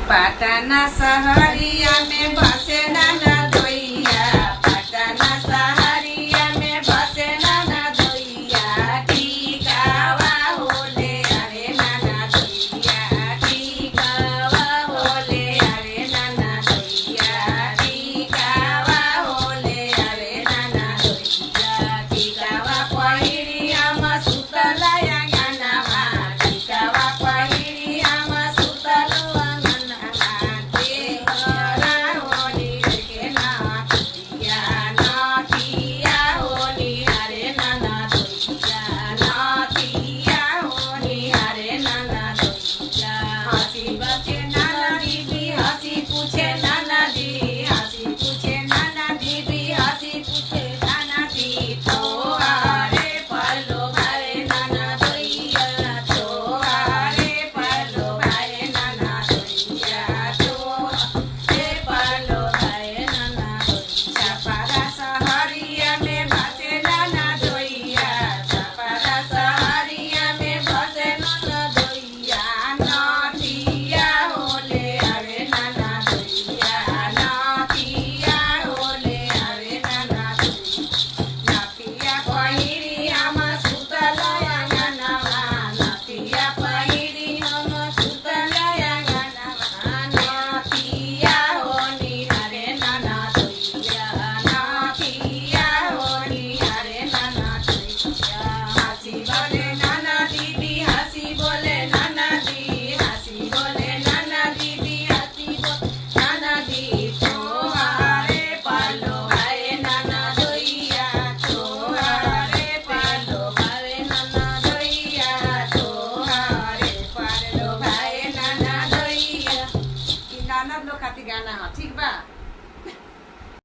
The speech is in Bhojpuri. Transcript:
पटना सहरिया में बसे नाना दोइया, पटना सहरिया में बसे नाना दोइया। टिकावा होले अरे नाना दोइया, टिकावा होले अरे नाना दोइया, टिकावा होले अरे नाना दोइया। टिकावा पहिरी हम सुतला अंगनवा, टिकावा पहिरी हम सुतल अंगनवा। देहरा होली के नाथिया, नाथिया होली अरे नाना दोइया, नाथिया होली अरे नाना दोइया। हंसी बचे नाना दीदी, हंसी पूछे नाना दी, हंसी पूछे नाना दीदी, हंसी पूछे नाना दी। तोहारे पलो भाई नाना दोइया, तोहारे पलो भाई नाना दोइया, तोहारे पलो भाई नाना दोइया। छपरा सहरिया में बसे नाना दोइया, छपरा सहरिया में बसे नाना दोइया। नाथिया होले अरे नाना दोइया, नाथिया होले अरे नाना दोइया। नाथिया पहिरी हम सुतल अंगनवा, नाथिया पहिरी हम सुतल अंगनवा। नाथिया होली अरे नाना दोइया, नाथिया होली अरे नाना दोइया। हंसी बोले नाना दीदी, हंसी बोले नाना दी, हंसी बोले नाना दीदी, हंसी बोले नाना दी। तोहारे पलो भाई नाना दोइया, तोहारे पलो भाई नाना दोइया, तोहारे पलो भाई नाना दोइया। इ नाना लोग खातिर गाना ह, ठीक बा।